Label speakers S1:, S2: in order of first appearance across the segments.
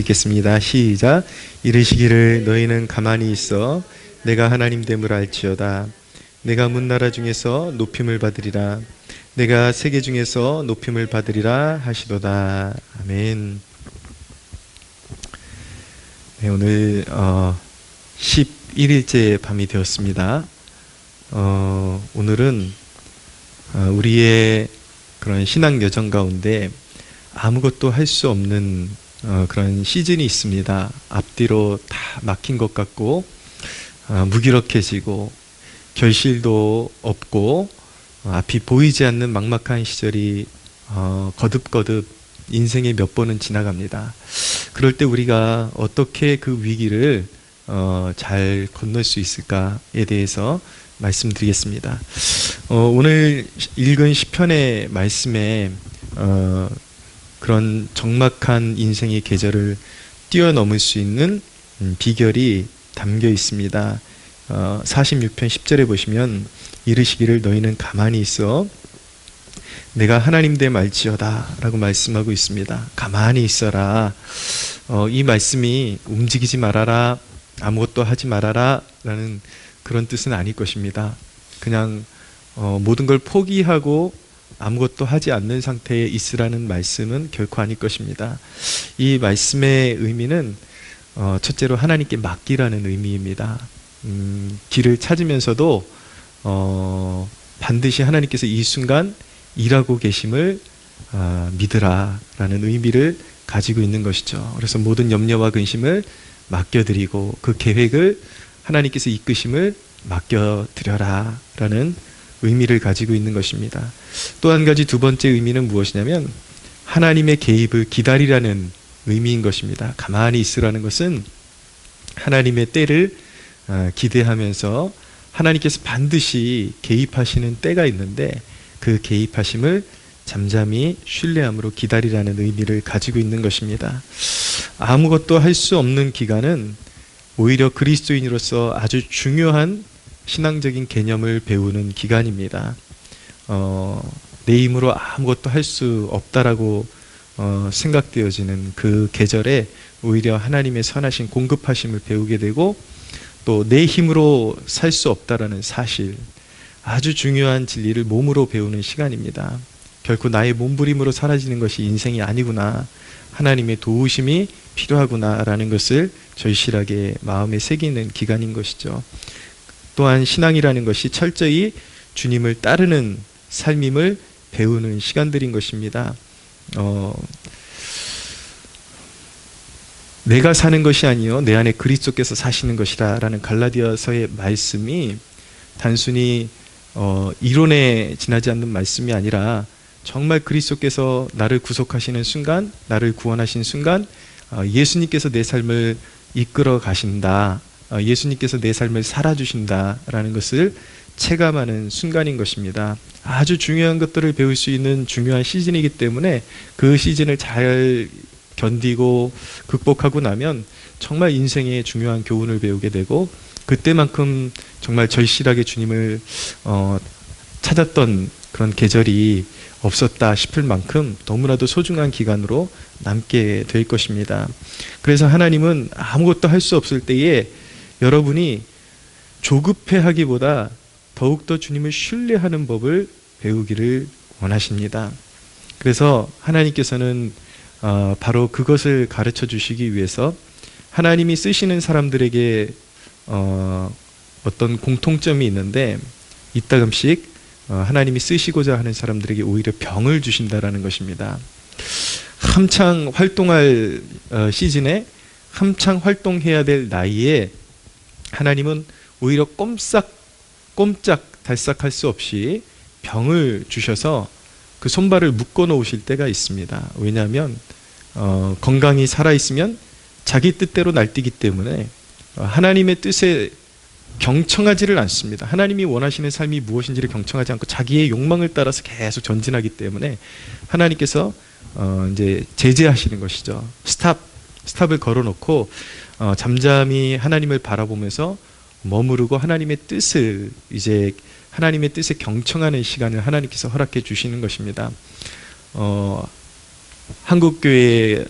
S1: 읽겠습니다. 시작. 이르시기를 너희는 가만히 있어 내가 하나님 됨을 알지어다. 내가 문나라 중에서 높임을 받으리라. 내가 세계 중에서 높임을 받으리라 하시도다. 아멘. 네, 오늘 11일째 밤이 되었습니다. 오늘은 우리의 그런 신앙 여정 가운데 아무것도 할 수 없는 그런 시즌이 있습니다. 앞뒤로 다 막힌 것 같고 무기력해지고 결실도 없고 앞이 보이지 않는 막막한 시절이 거듭거듭 인생의 몇 번은 지나갑니다. 그럴 때 우리가 어떻게 그 위기를 잘 건널 수 있을까에 대해서 말씀드리겠습니다. 오늘 읽은 시편의 말씀에 그런 적막한 인생의 계절을 뛰어넘을 수 있는 비결이 담겨 있습니다. 46편 10절에 보시면 이르시기를 너희는 가만히 있어 내가 하나님 됨 알지어다 라고 말씀하고 있습니다. 가만히 있어라. 이 말씀이 움직이지 말아라, 아무것도 하지 말아라 라는 그런 뜻은 아닐 것입니다. 그냥 모든 걸 포기하고 아무것도 하지 않는 상태에 있으라는 말씀은 결코 아닐 것입니다. 이 말씀의 의미는 첫째로 하나님께 맡기라는 의미입니다. 길을 찾으면서도 반드시 하나님께서 이 순간 일하고 계심을 믿으라 라는 의미를 가지고 있는 것이죠. 그래서 모든 염려와 근심을 맡겨드리고 그 계획을 하나님께서 이끄심을 맡겨드려라 라는 의미를 가지고 있는 것입니다. 또 한 가지 두 번째 의미는 무엇이냐면 하나님의 개입을 기다리라는 의미인 것입니다. 가만히 있으라는 것은 하나님의 때를 기대하면서 하나님께서 반드시 개입하시는 때가 있는데 그 개입하심을 잠잠히 신뢰함으로 기다리라는 의미를 가지고 있는 것입니다. 아무것도 할 수 없는 기간은 오히려 그리스도인으로서 아주 중요한 신앙적인 개념을 배우는 기간입니다. 내 힘으로 아무것도 할 수 없다라고 생각되어지는 그 계절에 오히려 하나님의 선하신 공급하심을 배우게 되고 또 내 힘으로 살 수 없다라는 사실, 아주 중요한 진리를 몸으로 배우는 시간입니다. 결코 나의 몸부림으로 사라지는 것이 인생이 아니구나, 하나님의 도우심이 필요하구나 라는 것을 절실하게 마음에 새기는 기간인 것이죠. 또한 신앙이라는 것이 철저히 주님을 따르는 삶임을 배우는 시간들인 것입니다. 내가 사는 것이 아니요 내 안에 그리스도께서 사시는 것이라 라는 갈라디아서의 말씀이 단순히 이론에 지나지 않는 말씀이 아니라 정말 그리스도께서 나를 구속하시는 순간, 나를 구원하신 순간 예수님께서 내 삶을 이끌어 가신다, 예수님께서 내 삶을 살아주신다라는 것을 체감하는 순간인 것입니다. 아주 중요한 것들을 배울 수 있는 중요한 시즌이기 때문에 그 시즌을 잘 견디고 극복하고 나면 정말 인생의 중요한 교훈을 배우게 되고 그때만큼 정말 절실하게 주님을 찾았던 그런 계절이 없었다 싶을 만큼 너무나도 소중한 기간으로 남게 될 것입니다. 그래서 하나님은 아무것도 할 수 없을 때에 여러분이 조급해하기보다 더욱더 주님을 신뢰하는 법을 배우기를 원하십니다. 그래서 하나님께서는 바로 그것을 가르쳐 주시기 위해서 하나님이 쓰시는 사람들에게 어떤 공통점이 있는데 이따금씩 하나님이 쓰시고자 하는 사람들에게 오히려 병을 주신다라는 것입니다. 한창 활동할 시즌에 한창 활동해야 될 나이에 하나님은 오히려 꼼짝달싹할 수 없이 병을 주셔서 그 손발을 묶어 놓으실 때가 있습니다. 왜냐하면 건강히 살아있으면 자기 뜻대로 날뛰기 때문에 하나님의 뜻에 경청하지를 않습니다. 하나님이 원하시는 삶이 무엇인지를 경청하지 않고 자기의 욕망을 따라서 계속 전진하기 때문에 하나님께서 이제 제재하시는 것이죠. 스탑을 걸어놓고 잠잠히 하나님을 바라보면서 머무르고 하나님의 뜻을 이제 하나님의 뜻에 경청하는 시간을 하나님께서 허락해 주시는 것입니다. 한국교회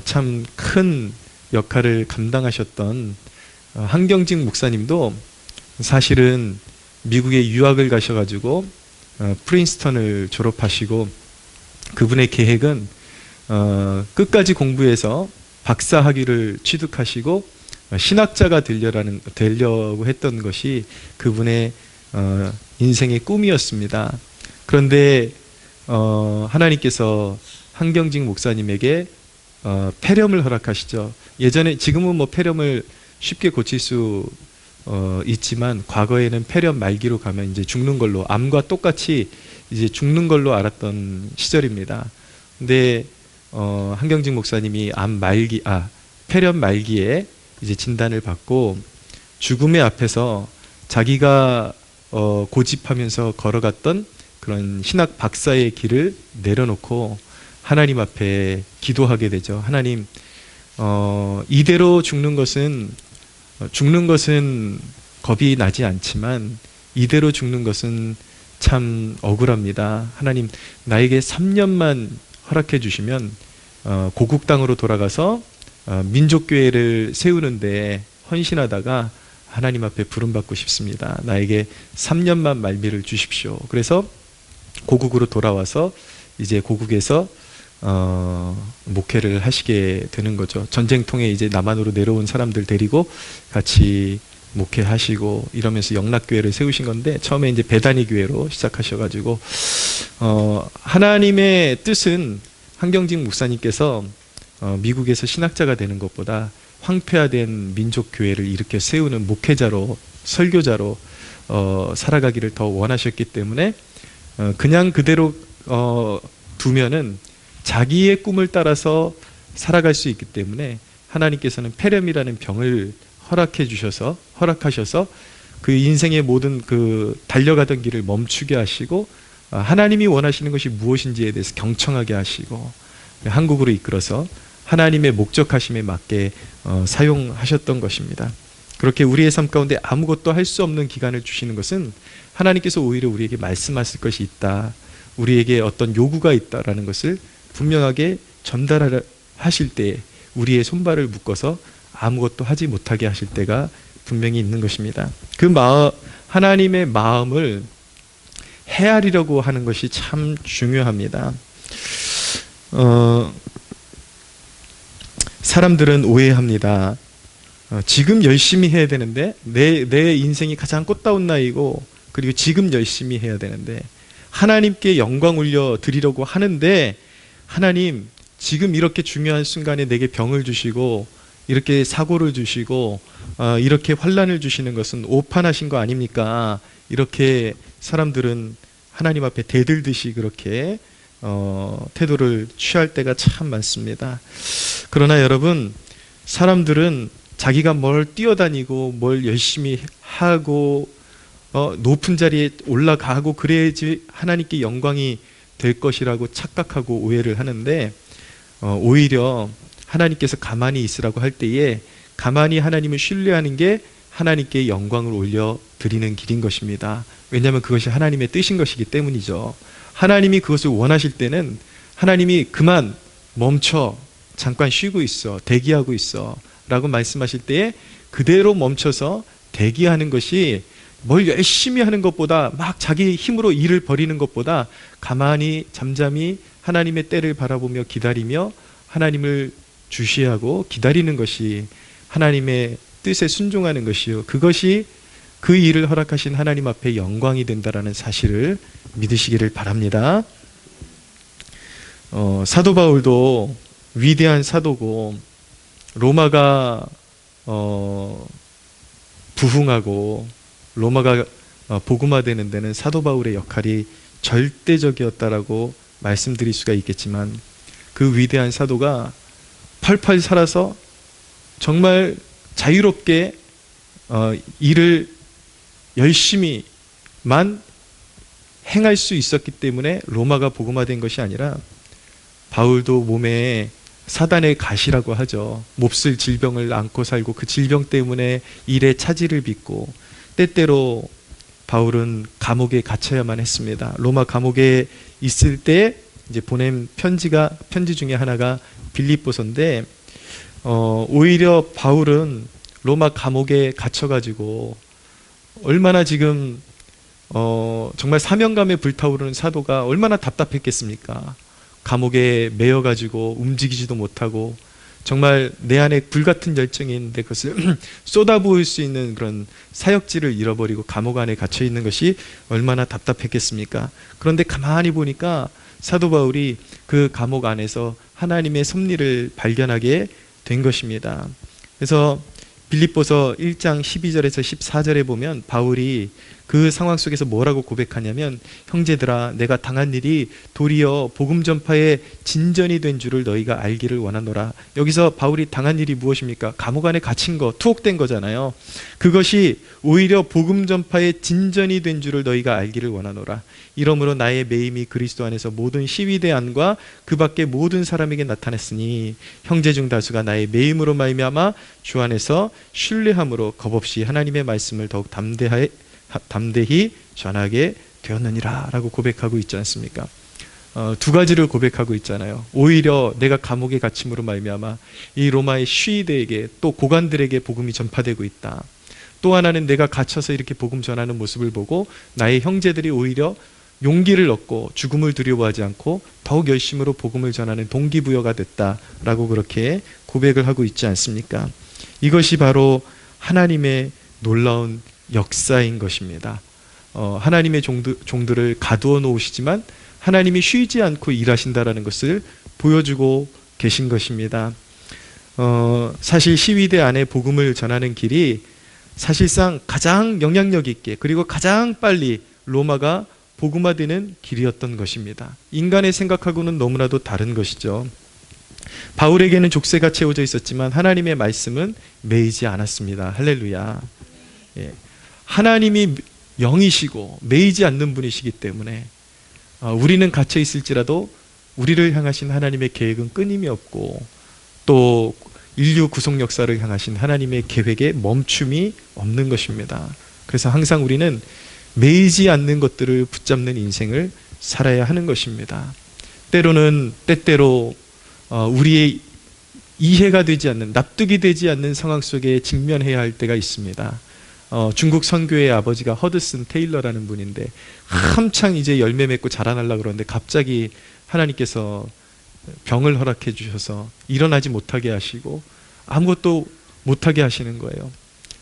S1: 참 큰 역할을 감당하셨던 한경직 목사님도 사실은 미국에 유학을 가셔가지고 프린스턴을 졸업하시고 그분의 계획은 끝까지 공부해서 박사 학위를 취득하시고 신학자가 되려고 했던 것이 그분의 인생의 꿈이었습니다. 그런데 하나님께서 한경직 목사님에게 폐렴을 허락하시죠. 지금은 뭐 폐렴을 쉽게 고칠 수 있지만 과거에는 폐렴 말기로 가면 이제 죽는 걸로, 암과 똑같이 이제 죽는 걸로 알았던 시절입니다. 근데 한경직 목사님이 폐렴 말기에 이제 진단을 받고 죽음의 앞에서 자기가 고집하면서 걸어갔던 그런 신학 박사의 길을 내려놓고 하나님 앞에 기도하게 되죠. 하나님, 이대로 죽는 것은 겁이 나지 않지만 이대로 죽는 것은 참 억울합니다. 하나님, 나에게 3년만 허락해 주시면 고국 땅으로 돌아가서 민족교회를 세우는데 헌신하다가 하나님 앞에 부름받고 싶습니다. 나에게 3년만 말미를 주십시오. 그래서 고국으로 돌아와서 이제 고국에서 목회를 하시게 되는 거죠. 전쟁통에 이제 남한으로 내려온 사람들 데리고 같이 목회하시고 이러면서 영락교회를 세우신 건데, 처음에 이제 베다니 교회로 시작하셔가지고 하나님의 뜻은 한경직 목사님께서 미국에서 신학자가 되는 것보다 황폐화된 민족교회를 일으켜 세우는 목회자로, 설교자로 살아가기를 더 원하셨기 때문에 그냥 그대로 두면은 자기의 꿈을 따라서 살아갈 수 있기 때문에 하나님께서는 폐렴이라는 병을 허락하셔서 그 인생의 모든 그 달려가던 길을 멈추게 하시고 하나님이 원하시는 것이 무엇인지에 대해서 경청하게 하시고 한국으로 이끌어서 하나님의 목적하심에 맞게 사용하셨던 것입니다. 그렇게 우리의 삶 가운데 아무것도 할 수 없는 기간을 주시는 것은 하나님께서 오히려 우리에게 말씀하실 것이 있다, 우리에게 어떤 요구가 있다라는 것을 분명하게 전달하실 때 우리의 손발을 묶어서 아무것도 하지 못하게 하실 때가 분명히 있는 것입니다. 하나님의 마음을 헤아리려고 하는 것이 참 중요합니다. 사람들은 오해합니다. 지금 열심히 해야 되는데, 내 인생이 가장 꽃다운 나이고, 그리고 지금 열심히 해야 되는데, 하나님께 영광 올려 드리려고 하는데, 하나님 지금 이렇게 중요한 순간에 내게 병을 주시고 이렇게 사고를 주시고 이렇게 환난을 주시는 것은 오판하신 거 아닙니까? 이렇게 사람들은 하나님 앞에 대들듯이 그렇게 태도를 취할 때가 참 많습니다. 그러나 여러분, 사람들은 자기가 뭘 뛰어다니고 뭘 열심히 하고 높은 자리에 올라가고 그래야지 하나님께 영광이 될 것이라고 착각하고 오해를 하는데, 오히려 하나님께서 가만히 있으라고 할 때에 가만히 하나님을 신뢰하는 게 하나님께 영광을 올려드리는 길인 것입니다. 왜냐하면 그것이 하나님의 뜻인 것이기 때문이죠. 하나님이 그것을 원하실 때는 하나님이 그만 멈춰, 잠깐 쉬고 있어, 대기하고 있어 라고 말씀하실 때에 그대로 멈춰서 대기하는 것이, 뭘 열심히 하는 것보다, 막 자기 힘으로 일을 벌이는 것보다 가만히 잠잠히 하나님의 때를 바라보며 기다리며 하나님을 주시하고 기다리는 것이 하나님의 뜻에 순종하는 것이요, 그것이 그 일을 허락하신 하나님 앞에 영광이 된다라는 사실을 믿으시기를 바랍니다. 사도 바울도 위대한 사도고, 로마가 부흥하고 로마가 복음화되는 데는 사도 바울의 역할이 절대적이었다라고 말씀드릴 수가 있겠지만, 그 위대한 사도가 펄펄 살아서 정말 자유롭게 일을 열심히만 행할 수 있었기 때문에 로마가 복음화된 것이 아니라, 바울도 몸에 사단의 가시라고 하죠. 몹쓸 질병을 안고 살고 그 질병 때문에 일에 차질을 빚고, 때때로 바울은 감옥에 갇혀야만 했습니다. 로마 감옥에 있을 때 이제 보낸 편지 중에 하나가 빌립보서인데 오히려 바울은 로마 감옥에 갇혀가지고 얼마나 지금 정말 사명감에 불타오르는 사도가 얼마나 답답했겠습니까? 감옥에 매여가지고 움직이지도 못하고 정말 내 안에 불같은 열정이 있는데 그것을 쏟아부을 수 있는 그런 사역지를 잃어버리고 감옥 안에 갇혀 있는 것이 얼마나 답답했겠습니까? 그런데 가만히 보니까 사도 바울이 그 감옥 안에서 하나님의 섭리를 발견하게 된 것입니다. 그래서 빌립보서 1장 12절에서 14절에 보면 바울이 그 상황 속에서 뭐라고 고백하냐면, 형제들아, 내가 당한 일이 도리어 복음 전파의 진전이 된 줄을 너희가 알기를 원하노라. 여기서 바울이 당한 일이 무엇입니까? 감옥 안에 갇힌 거, 투옥된 거잖아요. 그것이 오히려 복음 전파의 진전이 된 줄을 너희가 알기를 원하노라. 이러므로 나의 매임이 그리스도 안에서 모든 시위대 안과 그 밖의 모든 사람에게 나타났으니 형제 중 다수가 나의 매임으로 말미암아 주 안에서 신뢰함으로 겁없이 하나님의 말씀을 더욱 담대히 전하게 되었느니라 라고 고백하고 있지 않습니까? 두 가지를 고백하고 있잖아요. 오히려 내가 감옥에 갇힘으로 말미암아 이 로마의 시위대에게 또 고관들에게 복음이 전파되고 있다. 또 하나는 내가 갇혀서 이렇게 복음 전하는 모습을 보고 나의 형제들이 오히려 용기를 얻고 죽음을 두려워하지 않고 더욱 열심으로 복음을 전하는 동기부여가 됐다라고 그렇게 고백을 하고 있지 않습니까? 이것이 바로 하나님의 놀라운 역사인 것입니다. 하나님의 종들을 가두어 놓으시지만 하나님이 쉬지 않고 일하신다라는 것을 보여주고 계신 것입니다. 사실 시위대 안에 복음을 전하는 길이 사실상 가장 영향력 있게 그리고 가장 빨리 로마가 복음화되는 길이었던 것입니다. 인간의 생각하고는 너무나도 다른 것이죠. 바울에게는 족쇄가 채워져 있었지만 하나님의 말씀은 매이지 않았습니다. 할렐루야. 예. 하나님이 영이시고 매이지 않는 분이시기 때문에 우리는 갇혀 있을지라도 우리를 향하신 하나님의 계획은 끊임이 없고 또 인류 구속 역사를 향하신 하나님의 계획에 멈춤이 없는 것입니다. 그래서 항상 우리는 매이지 않는 것들을 붙잡는 인생을 살아야 하는 것입니다. 때때로 우리의 이해가 되지 않는, 납득이 되지 않는 상황 속에 직면해야 할 때가 있습니다. 중국 선교의 아버지가 허드슨 테일러라는 분인데 한창 이제 열매 맺고 자라나려고 그러는데 갑자기 하나님께서 병을 허락해 주셔서 일어나지 못하게 하시고 아무것도 못하게 하시는 거예요.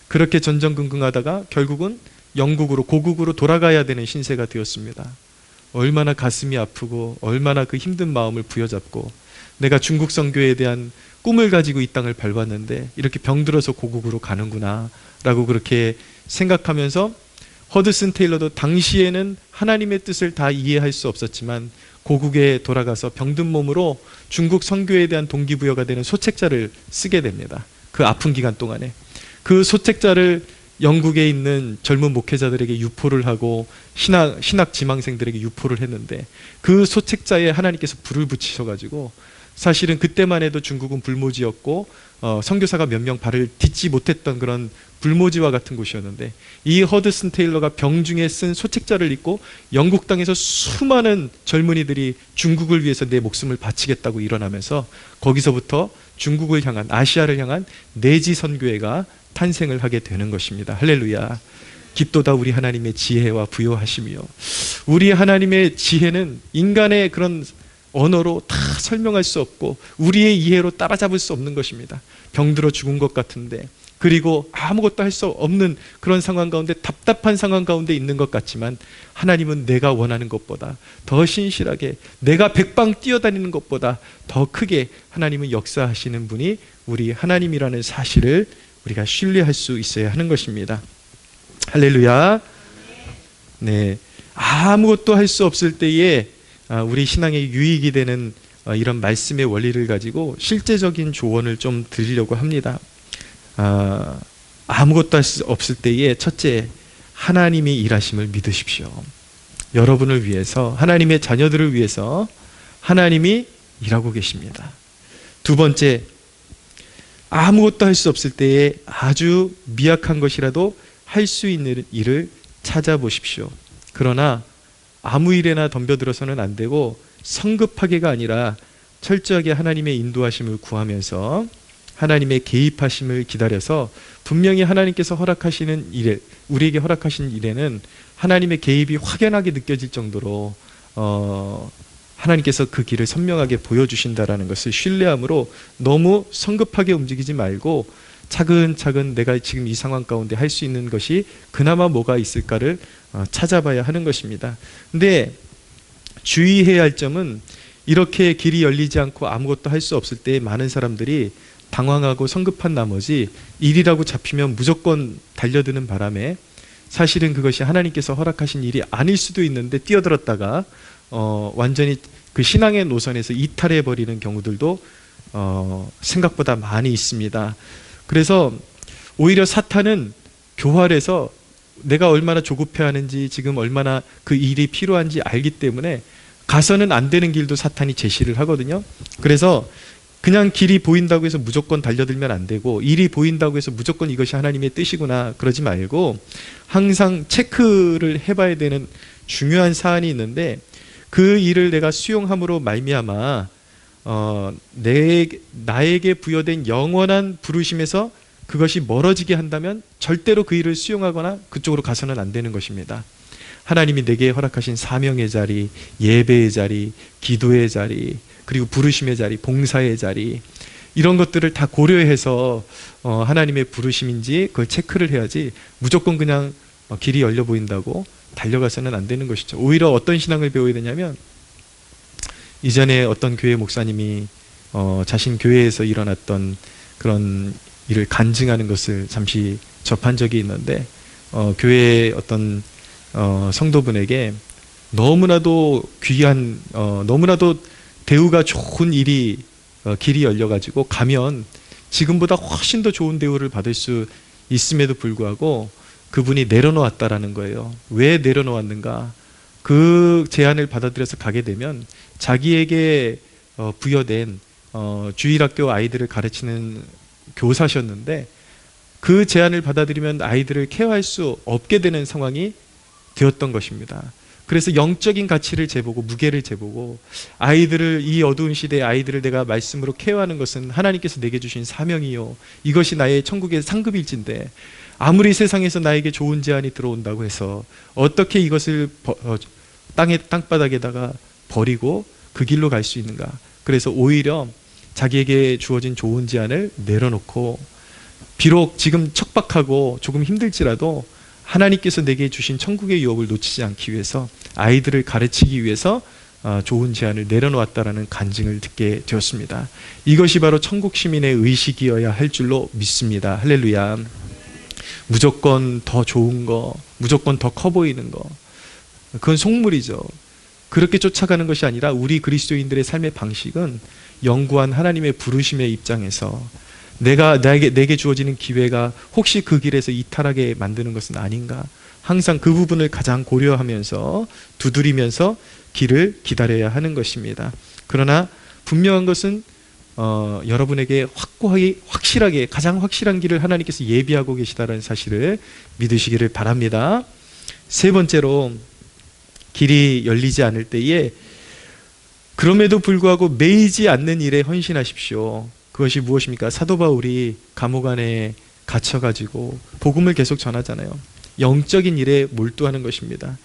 S1: 그렇게 전전긍긍하다가 결국은 영국으로, 고국으로 돌아가야 되는 신세가 되었습니다. 얼마나 가슴이 아프고 얼마나 그 힘든 마음을 부여잡고 내가 중국 선교에 대한 꿈을 가지고 이 땅을 밟았는데 이렇게 병들어서 고국으로 가는구나 라고 그렇게 생각하면서 허드슨 테일러도 당시에는 하나님의 뜻을 다 이해할 수 없었지만 고국에 돌아가서 병든 몸으로 중국 선교에 대한 동기부여가 되는 소책자를 쓰게 됩니다. 그 아픈 기간 동안에 그 소책자를 영국에 있는 젊은 목회자들에게 유포를 하고 신학 지망생들에게 유포를 했는데 그 소책자에 하나님께서 불을 붙이셔가지고 사실은 그때만 해도 중국은 불모지였고 선교사가 몇 명 발을 딛지 못했던 그런 불모지와 같은 곳이었는데 이 허드슨 테일러가 병중에 쓴 소책자를 읽고 영국 땅에서 수많은 젊은이들이 중국을 위해서 내 목숨을 바치겠다고 일어나면서 거기서부터 중국을 향한, 아시아를 향한 내지 선교회가 탄생을 하게 되는 것입니다. 할렐루야. 깊도다 우리 하나님의 지혜와 부요하시며, 우리 하나님의 지혜는 인간의 그런 언어로 다 설명할 수 없고 우리의 이해로 따라잡을 수 없는 것입니다. 병들어 죽은 것 같은데, 그리고 아무것도 할 수 없는 그런 상황 가운데, 답답한 상황 가운데 있는 것 같지만 하나님은 내가 원하는 것보다 더 신실하게, 내가 백방 뛰어다니는 것보다 더 크게 하나님은 역사하시는 분이 우리 하나님이라는 사실을 우리가 신뢰할 수 있어야 하는 것입니다. 할렐루야. 네, 아무것도 할 수 없을 때에 우리 신앙에 유익이 되는 이런 말씀의 원리를 가지고 실제적인 조언을 좀 드리려고 합니다. 아무것도 할 수 없을 때에 첫째, 하나님이 일하심을 믿으십시오. 여러분을 위해서, 하나님의 자녀들을 위해서 하나님이 일하고 계십니다. 두 번째, 아무것도 할 수 없을 때에 아주 미약한 것이라도 할 수 있는 일을 찾아보십시오. 그러나 아무 일에나 덤벼들어서는 안 되고 성급하게가 아니라 철저하게 하나님의 인도하심을 구하면서 하나님의 개입하심을 기다려서 분명히 하나님께서 허락하시는 일에, 우리에게 허락하신 일에는 하나님의 개입이 확연하게 느껴질 정도로 하나님께서 그 길을 선명하게 보여주신다라는 것을 신뢰함으로 너무 성급하게 움직이지 말고 차근차근 내가 지금 이 상황 가운데 할 수 있는 것이 그나마 뭐가 있을까를 찾아봐야 하는 것입니다. 근데 주의해야 할 점은 이렇게 길이 열리지 않고 아무것도 할 수 없을 때 많은 사람들이 당황하고 성급한 나머지 일이라고 잡히면 무조건 달려드는 바람에 사실은 그것이 하나님께서 허락하신 일이 아닐 수도 있는데 뛰어들었다가 완전히 그 신앙의 노선에서 이탈해버리는 경우들도 생각보다 많이 있습니다. 그래서 오히려 사탄은 교활해서 내가 얼마나 조급해하는지 지금 얼마나 그 일이 필요한지 알기 때문에 가서는 안 되는 길도 사탄이 제시를 하거든요. 그래서 그냥 길이 보인다고 해서 무조건 달려들면 안 되고 일이 보인다고 해서 무조건 이것이 하나님의 뜻이구나 그러지 말고 항상 체크를 해봐야 되는 중요한 사안이 있는데 그 일을 내가 수용함으로 말미암아 나에게 부여된 영원한 부르심에서 그것이 멀어지게 한다면 절대로 그 일을 수용하거나 그쪽으로 가서는 안 되는 것입니다. 하나님이 내게 허락하신 사명의 자리, 예배의 자리, 기도의 자리, 그리고 부르심의 자리, 봉사의 자리 이런 것들을 다 고려해서 하나님의 부르심인지 그걸 체크를 해야지 무조건 그냥 길이 열려 보인다고 달려가서는 안 되는 것이죠. 오히려 어떤 신앙을 배워야 되냐면 이전에 어떤 교회 목사님이 자신 교회에서 일어났던 그런 일을 간증하는 것을 잠시 접한 적이 있는데 교회의 어떤 성도분에게 너무나도 귀한 너무나도 대우가 좋은 일이 길이 열려가지고 가면 지금보다 훨씬 더 좋은 대우를 받을 수 있음에도 불구하고 그분이 내려놓았다라는 거예요. 왜 내려놓았는가? 그 제안을 받아들여서 가게 되면 자기에게 부여된 주일학교 아이들을 가르치는 교사셨는데 그 제안을 받아들이면 아이들을 케어할 수 없게 되는 상황이 되었던 것입니다. 그래서 영적인 가치를 재보고 무게를 재보고 아이들을 이 어두운 시대의 아이들을 내가 말씀으로 케어하는 것은 하나님께서 내게 주신 사명이요 이것이 나의 천국의 상급일진데 아무리 세상에서 나에게 좋은 제안이 들어온다고 해서 어떻게 이것을 땅바닥에다가 버리고 그 길로 갈 수 있는가? 그래서 오히려 자기에게 주어진 좋은 제안을 내려놓고 비록 지금 척박하고 조금 힘들지라도 하나님께서 내게 주신 천국의 유업을 놓치지 않기 위해서 아이들을 가르치기 위해서 좋은 제안을 내려놓았다라는 간증을 듣게 되었습니다. 이것이 바로 천국 시민의 의식이어야 할 줄로 믿습니다. 할렐루야. 무조건 더 좋은 거, 무조건 더 커 보이는 거, 그건 속물이죠. 그렇게 쫓아가는 것이 아니라 우리 그리스도인들의 삶의 방식은 영구한 하나님의 부르심의 입장에서 내게 주어지는 기회가 혹시 그 길에서 이탈하게 만드는 것은 아닌가, 항상 그 부분을 가장 고려하면서 두드리면서 길을 기다려야 하는 것입니다. 그러나 분명한 것은 여러분에게 확실하게 가장 확실한 길을 하나님께서 예비하고 계시다는 사실을 믿으시기를 바랍니다. 세 번째로 길이 열리지 않을 때에 그럼에도 불구하고 매이지 않는 일에 헌신하십시오. 그것이 무엇입니까? 사도 바울이 감옥 안에 갇혀가지고 복음을 계속 전하잖아요. 영적인 일에 몰두하는 것입니다.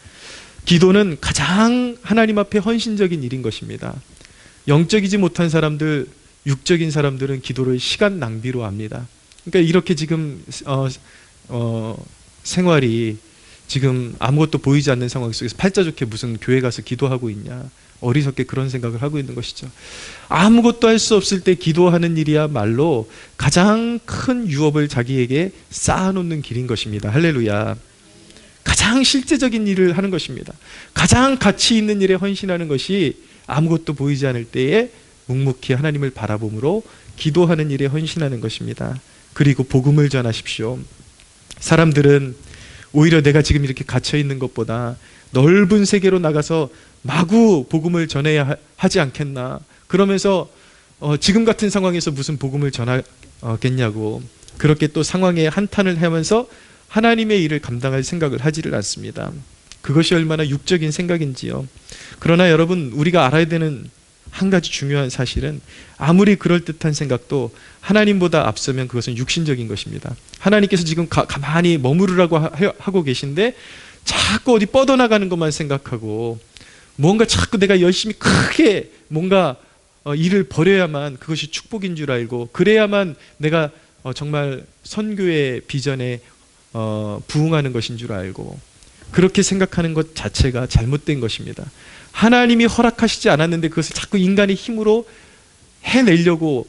S1: 기도는 가장 하나님 앞에 헌신적인 일인 것입니다. 영적이지 못한 사람들, 육적인 사람들은 기도를 시간 낭비로 합니다. 그러니까 이렇게 지금 생활이 지금 아무것도 보이지 않는 상황 속에서 팔자 좋게 무슨 교회 가서 기도하고 있냐, 어리석게 그런 생각을 하고 있는 것이죠. 아무것도 할 수 없을 때 기도하는 일이야말로 가장 큰 유업을 자기에게 쌓아놓는 길인 것입니다. 할렐루야. 가장 실제적인 일을 하는 것입니다. 가장 가치 있는 일에 헌신하는 것이 아무것도 보이지 않을 때에 묵묵히 하나님을 바라봄으로 기도하는 일에 헌신하는 것입니다. 그리고 복음을 전하십시오. 사람들은 오히려 내가 지금 이렇게 갇혀 있는 것보다 넓은 세계로 나가서 마구 복음을 전해야 하지 않겠나, 그러면서 지금 같은 상황에서 무슨 복음을 전하겠냐고 그렇게 또 상황에 한탄을 하면서 하나님의 일을 감당할 생각을 하지를 않습니다. 그것이 얼마나 육적인 생각인지요. 그러나 여러분, 우리가 알아야 되는 한 가지 중요한 사실은 아무리 그럴듯한 생각도 하나님보다 앞서면 그것은 육신적인 것입니다. 하나님께서 지금 가만히 머무르라고 하고 계신데 자꾸 어디 뻗어나가는 것만 생각하고 뭔가 자꾸 내가 열심히 크게 뭔가 일을 벌여야만 그것이 축복인 줄 알고 그래야만 내가 정말 선교의 비전에 부응하는 것인 줄 알고 그렇게 생각하는 것 자체가 잘못된 것입니다. 하나님이 허락하시지 않았는데 그것을 자꾸 인간의 힘으로 해내려고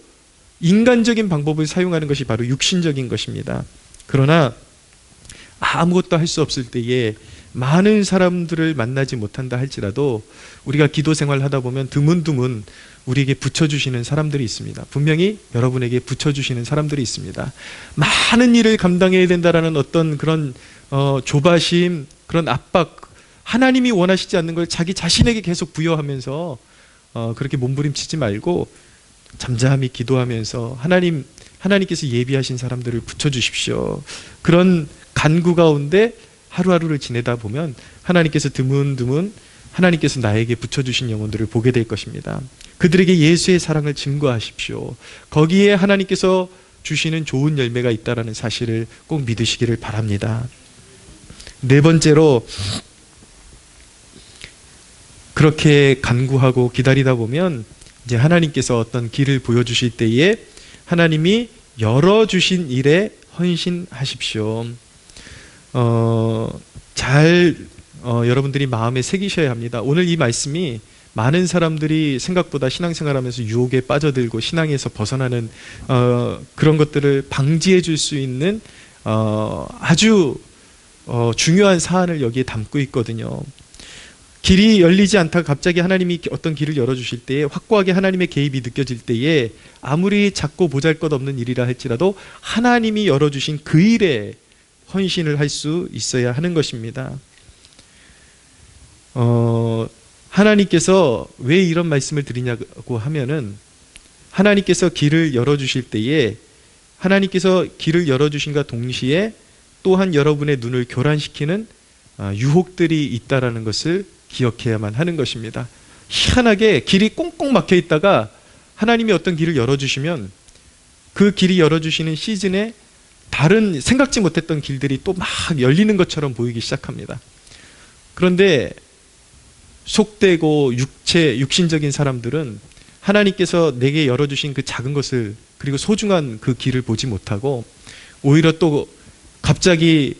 S1: 인간적인 방법을 사용하는 것이 바로 육신적인 것입니다. 그러나 아무것도 할 수 없을 때에 많은 사람들을 만나지 못한다 할지라도 우리가 기도 생활을 하다 보면 드문드문 우리에게 붙여주시는 사람들이 있습니다. 분명히 여러분에게 붙여주시는 사람들이 있습니다. 많은 일을 감당해야 된다라는 어떤 그런 조바심, 그런 압박, 하나님이 원하시지 않는 걸 자기 자신에게 계속 부여하면서 그렇게 몸부림치지 말고 잠잠히 기도하면서 하나님께서 예비하신 사람들을 붙여주십시오. 그런 간구 가운데 하루하루를 지내다 보면 하나님께서 드문드문 하나님께서 나에게 붙여주신 영혼들을 보게 될 것입니다. 그들에게 예수의 사랑을 증거하십시오. 거기에 하나님께서 주시는 좋은 열매가 있다는 사실을 꼭 믿으시기를 바랍니다. 네 번째로 그렇게 간구하고 기다리다 보면 이제 하나님께서 어떤 길을 보여주실 때에 하나님이 열어주신 일에 헌신하십시오. 여러분들이 마음에 새기셔야 합니다. 오늘 이 말씀이 많은 사람들이 생각보다 신앙생활하면서 유혹에 빠져들고 신앙에서 벗어나는 그런 것들을 방지해 줄 수 있는 아주 중요한 사안을 여기에 담고 있거든요. 길이 열리지 않다가 갑자기 하나님이 어떤 길을 열어주실 때에 확고하게 하나님의 개입이 느껴질 때에 아무리 작고 보잘것없는 일이라 할지라도 하나님이 열어주신 그 일에 헌신을 할 수 있어야 하는 것입니다. 하나님께서 왜 이런 말씀을 드리냐고 하면은 하나님께서 길을 열어주실 때에 하나님께서 길을 열어주신과 동시에 또한 여러분의 눈을 교란시키는 유혹들이 있다라는 것을 기억해야만 하는 것입니다. 희한하게 길이 꽁꽁 막혀 있다가 하나님이 어떤 길을 열어주시면 그 길이 열어주시는 시즌에 다른 생각지 못했던 길들이 또 막 열리는 것처럼 보이기 시작합니다. 그런데 속되고 육신적인 사람들은 하나님께서 내게 열어주신 그 작은 것을 그리고 소중한 그 길을 보지 못하고 오히려 또 갑자기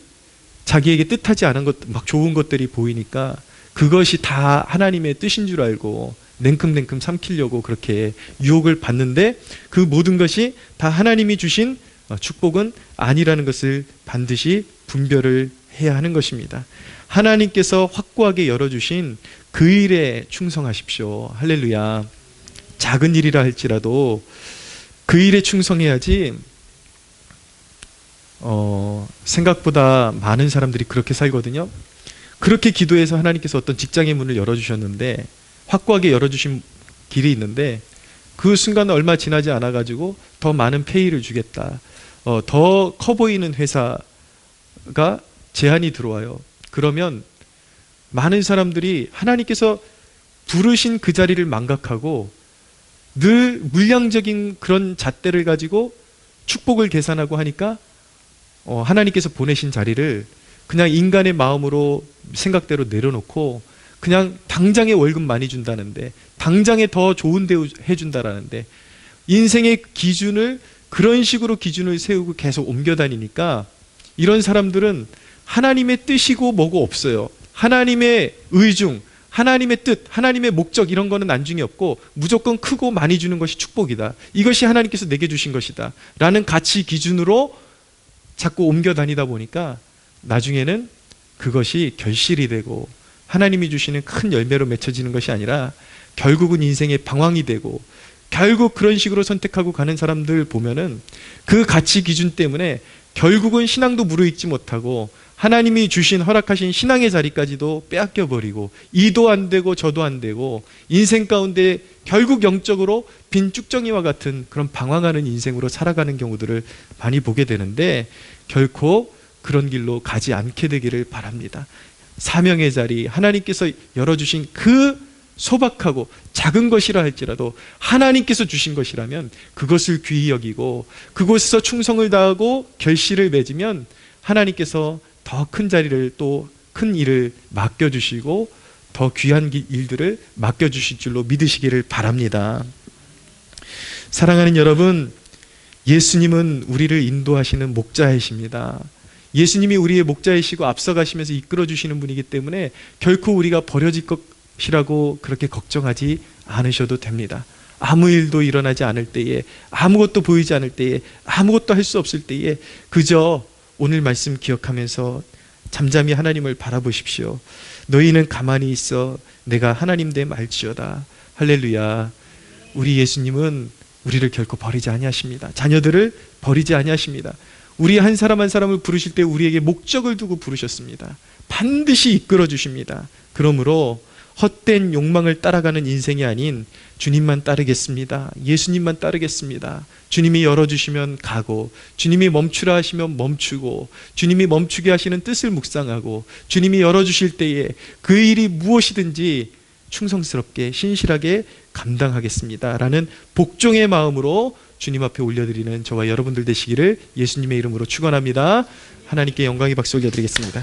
S1: 자기에게 뜻하지 않은 것, 막 좋은 것들이 보이니까 그것이 다 하나님의 뜻인 줄 알고 냉큼냉큼 삼키려고 그렇게 유혹을 받는데 그 모든 것이 다 하나님이 주신 축복은 아니라는 것을 반드시 분별을 해야 하는 것입니다. 하나님께서 확고하게 열어주신 그 일에 충성하십시오. 할렐루야. 작은 일이라 할지라도 그 일에 충성해야지 생각보다 많은 사람들이 그렇게 살거든요. 그렇게 기도해서 하나님께서 어떤 직장의 문을 열어주셨는데 확고하게 열어주신 길이 있는데 그 순간 얼마 지나지 않아가지고 더 많은 페이를 주겠다. 더 커 보이는 회사가 제안이 들어와요. 그러면 많은 사람들이 하나님께서 부르신 그 자리를 망각하고 늘 물량적인 그런 잣대를 가지고 축복을 계산하고 하니까 하나님께서 보내신 자리를 그냥 인간의 마음으로 생각대로 내려놓고 그냥 당장에 월급 많이 준다는데 당장에 더 좋은 대우 해준다라는데 인생의 기준을 그런 식으로 기준을 세우고 계속 옮겨 다니니까 이런 사람들은 하나님의 뜻이고 뭐고 없어요. 하나님의 의중, 하나님의 뜻, 하나님의 목적 이런 거는 안중이 없고 무조건 크고 많이 주는 것이 축복이다. 이것이 하나님께서 내게 주신 것이다. 라는 가치 기준으로 자꾸 옮겨 다니다 보니까 나중에는 그것이 결실이 되고 하나님이 주시는 큰 열매로 맺혀지는 것이 아니라 결국은 인생의 방황이 되고 결국 그런 식으로 선택하고 가는 사람들 보면은 그 가치 기준 때문에 결국은 신앙도 무르익지 못하고 하나님이 주신 허락하신 신앙의 자리까지도 빼앗겨 버리고 이도 안 되고 저도 안 되고 인생 가운데 결국 영적으로 빈 쭉정이와 같은 그런 방황하는 인생으로 살아가는 경우들을 많이 보게 되는데 결코 그런 길로 가지 않게 되기를 바랍니다. 사명의 자리, 하나님께서 열어주신 그 소박하고 작은 것이라 할지라도 하나님께서 주신 것이라면 그것을 귀히 여기고 그곳에서 충성을 다하고 결실을 맺으면 하나님께서 더 큰 자리를 또 큰 일을 맡겨주시고 더 귀한 일들을 맡겨주실 줄로 믿으시기를 바랍니다. 사랑하는 여러분, 예수님은 우리를 인도하시는 목자이십니다. 예수님이 우리의 목자이시고 앞서가시면서 이끌어주시는 분이기 때문에 결코 우리가 버려질 것이라고 그렇게 걱정하지 않으셔도 됩니다. 아무 일도 일어나지 않을 때에, 아무것도 보이지 않을 때에, 아무것도 할 수 없을 때에 그저 오늘 말씀 기억하면서 잠잠히 하나님을 바라보십시오. 너희는 가만히 있어 내가 하나님 됨 알지어다. 할렐루야. 우리 예수님은 우리를 결코 버리지 아니하십니다. 자녀들을 버리지 아니하십니다. 우리 한 사람 한 사람을 부르실 때 우리에게 목적을 두고 부르셨습니다. 반드시 이끌어 주십니다. 그러므로 헛된 욕망을 따라가는 인생이 아닌 주님만 따르겠습니다. 예수님만 따르겠습니다. 주님이 열어주시면 가고, 주님이 멈추라 하시면 멈추고, 주님이 멈추게 하시는 뜻을 묵상하고, 주님이 열어주실 때에 그 일이 무엇이든지 충성스럽게 신실하게 감당하겠습니다 라는 복종의 마음으로 주님 앞에 올려드리는 저와 여러분들 되시기를 예수님의 이름으로 축원합니다. 하나님께 영광의 박수 올려드리겠습니다.